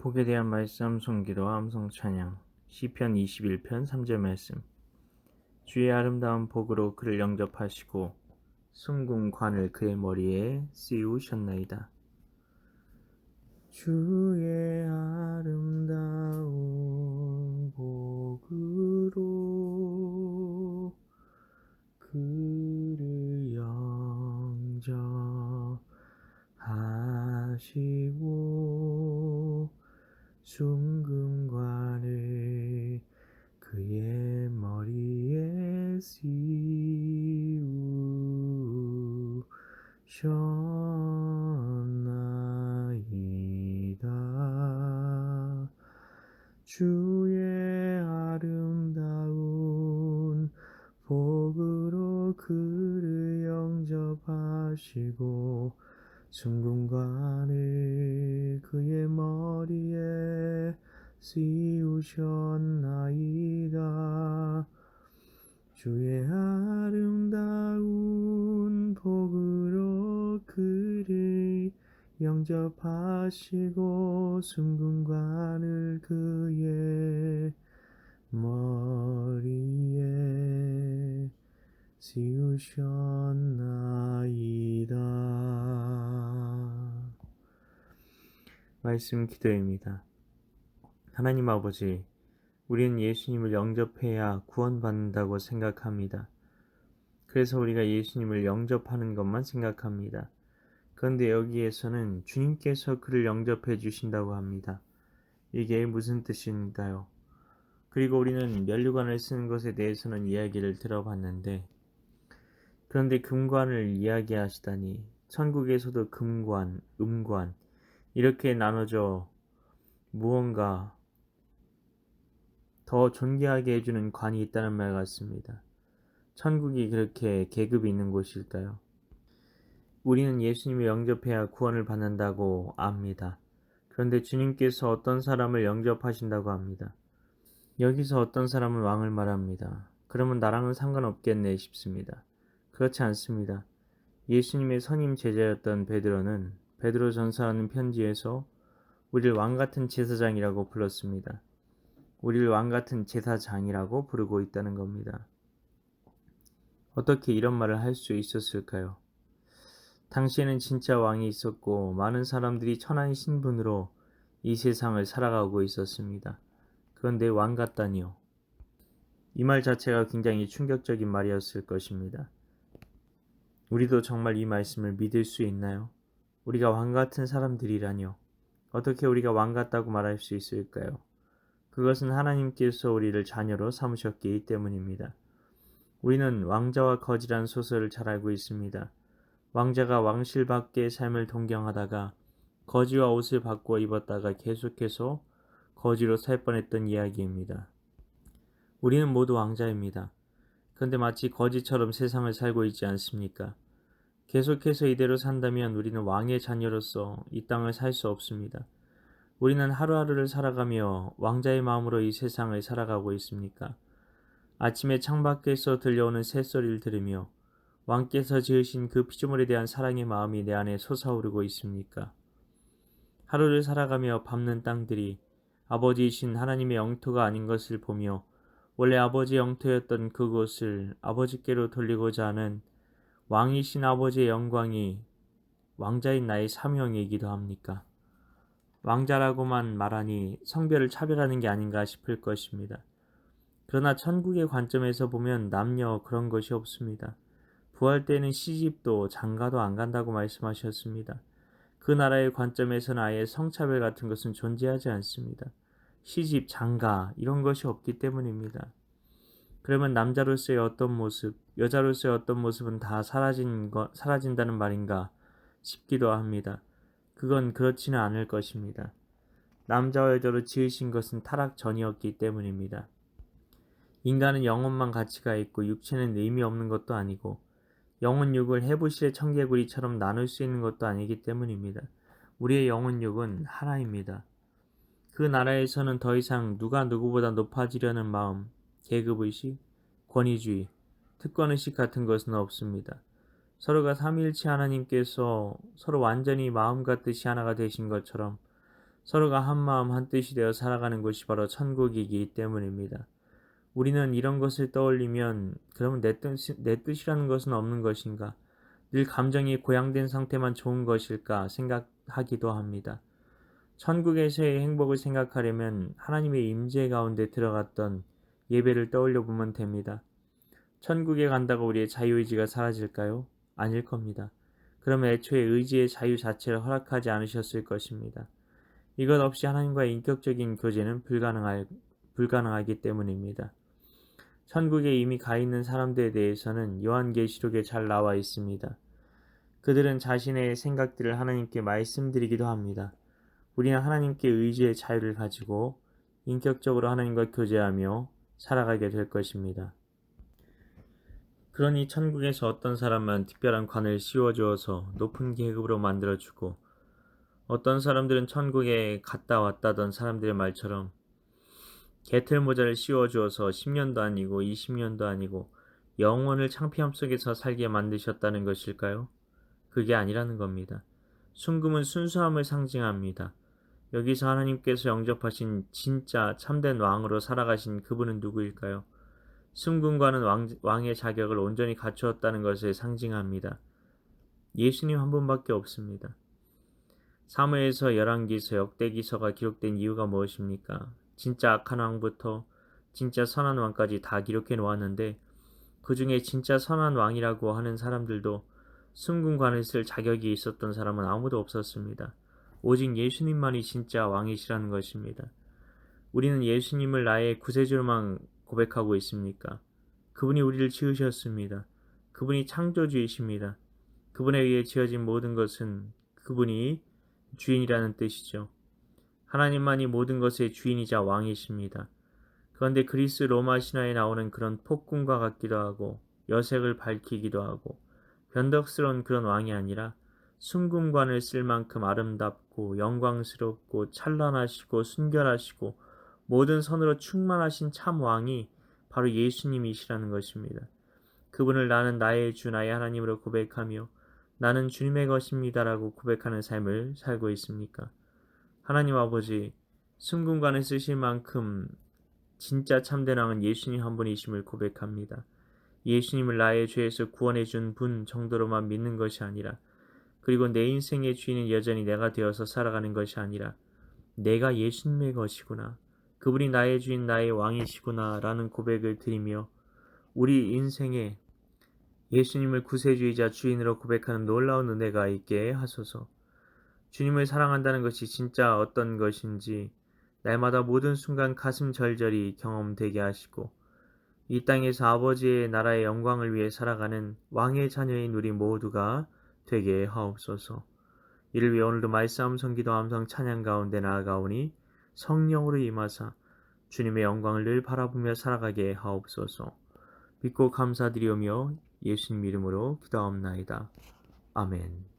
복에 대한 말씀 손기도와 암송 찬양 시편 21편 3절 말씀. 주의 아름다운 복으로 그를 영접하시고 순금관을 그의 머리에 씌우셨나이다. 주의 아름다운 복으로 그를 영접하시고 순금관을 그의 머리에 씌우셨나이다. 주의 아름다운 복으로 그를 영접하시고 순금관을 그의 머리에 씌우셨나이다. 주의 아름다운 복으로 그를 영접하시고 순금관을 그의 머리에 씌우셨나이다. 말씀 기도입니다. 하나님 아버지, 우리는 예수님을 영접해야 구원받는다고 생각합니다. 그래서 우리가 예수님을 영접하는 것만 생각합니다. 그런데 여기에서는 주님께서 그를 영접해 주신다고 합니다. 이게 무슨 뜻인가요? 그리고 우리는 면류관을 쓰는 것에 대해서는 이야기를 들어봤는데, 그런데 금관을 이야기하시다니 천국에서도 금관, 음관 이렇게 나눠져 무언가 더 존귀하게 해주는 관이 있다는 말 같습니다. 천국이 그렇게 계급이 있는 곳일까요? 우리는 예수님을 영접해야 구원을 받는다고 압니다. 그런데 주님께서 어떤 사람을 영접하신다고 합니다. 여기서 어떤 사람은 왕을 말합니다. 그러면 나랑은 상관없겠네 싶습니다. 그렇지 않습니다. 예수님의 선임 제자였던 베드로는 베드로 전서라는 편지에서 우리를 왕같은 제사장이라고 불렀습니다. 우리를 왕같은 제사장이라고 부르고 있다는 겁니다. 어떻게 이런 말을 할 수 있었을까요? 당시에는 진짜 왕이 있었고 많은 사람들이 천한 신분으로 이 세상을 살아가고 있었습니다. 그런데 왕 같다니요. 이 말 자체가 굉장히 충격적인 말이었을 것입니다. 우리도 정말 이 말씀을 믿을 수 있나요? 우리가 왕 같은 사람들이라뇨. 어떻게 우리가 왕 같다고 말할 수 있을까요? 그것은 하나님께서 우리를 자녀로 삼으셨기 때문입니다. 우리는 왕자와 거지란 소설을 잘 알고 있습니다. 왕자가 왕실 밖의 삶을 동경하다가 거지와 옷을 바꿔 입었다가 계속해서 거지로 살 뻔했던 이야기입니다. 우리는 모두 왕자입니다. 그런데 마치 거지처럼 세상을 살고 있지 않습니까? 계속해서 이대로 산다면 우리는 왕의 자녀로서 이 땅을 살 수 없습니다. 우리는 하루하루를 살아가며 왕자의 마음으로 이 세상을 살아가고 있습니까? 아침에 창밖에서 들려오는 새소리를 들으며 왕께서 지으신 그 피조물에 대한 사랑의 마음이 내 안에 솟아오르고 있습니까? 하루를 살아가며 밟는 땅들이 아버지이신 하나님의 영토가 아닌 것을 보며 원래 아버지의 영토였던 그곳을 아버지께로 돌리고자 하는 왕이신 아버지의 영광이 왕자인 나의 사명이기도 합니까? 왕자라고만 말하니 성별을 차별하는 게 아닌가 싶을 것입니다. 그러나 천국의 관점에서 보면 남녀 그런 것이 없습니다. 부활 때는 시집도 장가도 안 간다고 말씀하셨습니다. 그 나라의 관점에서는 아예 성차별 같은 것은 존재하지 않습니다. 시집, 장가 이런 것이 없기 때문입니다. 그러면 남자로서의 어떤 모습, 여자로서의 어떤 모습은 다 사라진다는 말인가 싶기도 합니다. 그건 그렇지는 않을 것입니다. 남자와 여자로 지으신 것은 타락 전이었기 때문입니다. 인간은 영혼만 가치가 있고 육체는 의미 없는 것도 아니고 영혼육을 해부실의 청개구리처럼 나눌 수 있는 것도 아니기 때문입니다. 우리의 영혼육은 하나입니다. 그 나라에서는 더 이상 누가 누구보다 높아지려는 마음, 계급의식, 권위주의, 특권의식 같은 것은 없습니다. 서로가 삼위일체 하나님께서 서로 완전히 마음 같듯이 하나가 되신 것처럼 서로가 한마음 한뜻이 되어 살아가는 곳이 바로 천국이기 때문입니다. 우리는 이런 것을 떠올리면 그러면 내 뜻이라는 것은 없는 것인가? 늘 감정이 고양된 상태만 좋은 것일까 생각하기도 합니다. 천국에서의 행복을 생각하려면 하나님의 임재 가운데 들어갔던 예배를 떠올려 보면 됩니다. 천국에 간다고 우리의 자유의지가 사라질까요? 아닐 겁니다. 그럼 애초에 의지의 자유 자체를 허락하지 않으셨을 것입니다. 이것 없이 하나님과의 인격적인 교제는 불가능하기 때문입니다. 천국에 이미 가 있는 사람들에 대해서는 요한계시록에 잘 나와 있습니다. 그들은 자신의 생각들을 하나님께 말씀드리기도 합니다. 우리는 하나님께 의지의 자유를 가지고 인격적으로 하나님과 교제하며 살아가게 될 것입니다. 그러니 천국에서 어떤 사람은 특별한 관을 씌워주어서 높은 계급으로 만들어주고 어떤 사람들은 천국에 갔다 왔다던 사람들의 말처럼 개털모자를 씌워주어서 10년도 아니고 20년도 아니고 영원을 창피함 속에서 살게 만드셨다는 것일까요? 그게 아니라는 겁니다. 순금은 순수함을 상징합니다. 여기서 하나님께서 영접하신 진짜 참된 왕으로 살아가신 그분은 누구일까요? 순금과는 왕의 자격을 온전히 갖추었다는 것을 상징합니다. 예수님 한 분밖에 없습니다. 사무엘서 열왕기서 역대기서가 기록된 이유가 무엇입니까? 진짜 악한 왕부터 진짜 선한 왕까지 다 기록해 놓았는데 그 중에 진짜 선한 왕이라고 하는 사람들도 순금관을 쓸 자격이 있었던 사람은 아무도 없었습니다. 오직 예수님만이 진짜 왕이시라는 것입니다. 우리는 예수님을 나의 구세주로만 고백하고 있습니까? 그분이 우리를 지으셨습니다. 그분이 창조주이십니다. 그분에 의해 지어진 모든 것은 그분이 주인이라는 뜻이죠. 하나님만이 모든 것의 주인이자 왕이십니다. 그런데 그리스 로마 신화에 나오는 그런 폭군과 같기도 하고 여색을 밝히기도 하고 변덕스러운 그런 왕이 아니라 순금관을 쓸 만큼 아름답고 영광스럽고 찬란하시고 순결하시고 모든 선으로 충만하신 참 왕이 바로 예수님이시라는 것입니다. 그분을 나는 나의 주 나의 하나님으로 고백하며 나는 주님의 것입니다라고 고백하는 삶을 살고 있습니까? 하나님 아버지, 순금관을 쓰실 만큼 진짜 참된 왕은 예수님 한 분이심을 고백합니다. 예수님을 나의 죄에서 구원해 준 분 정도로만 믿는 것이 아니라 그리고 내 인생의 주인은 여전히 내가 되어서 살아가는 것이 아니라 내가 예수님의 것이구나. 그분이 나의 주인 나의 왕이시구나 라는 고백을 드리며 우리 인생에 예수님을 구세주이자 주인으로 고백하는 놀라운 은혜가 있게 하소서. 주님을 사랑한다는 것이 진짜 어떤 것인지 날마다 모든 순간 가슴 절절히 경험되게 하시고 이 땅에서 아버지의 나라의 영광을 위해 살아가는 왕의 자녀인 우리 모두가 되게 하옵소서. 이를 위해 오늘도 말씀 성기도 함성 찬양 가운데 나아가오니 성령으로 임하사 주님의 영광을 늘 바라보며 살아가게 하옵소서. 믿고 감사드리오며 예수님 이름으로 기도하옵나이다. 아멘.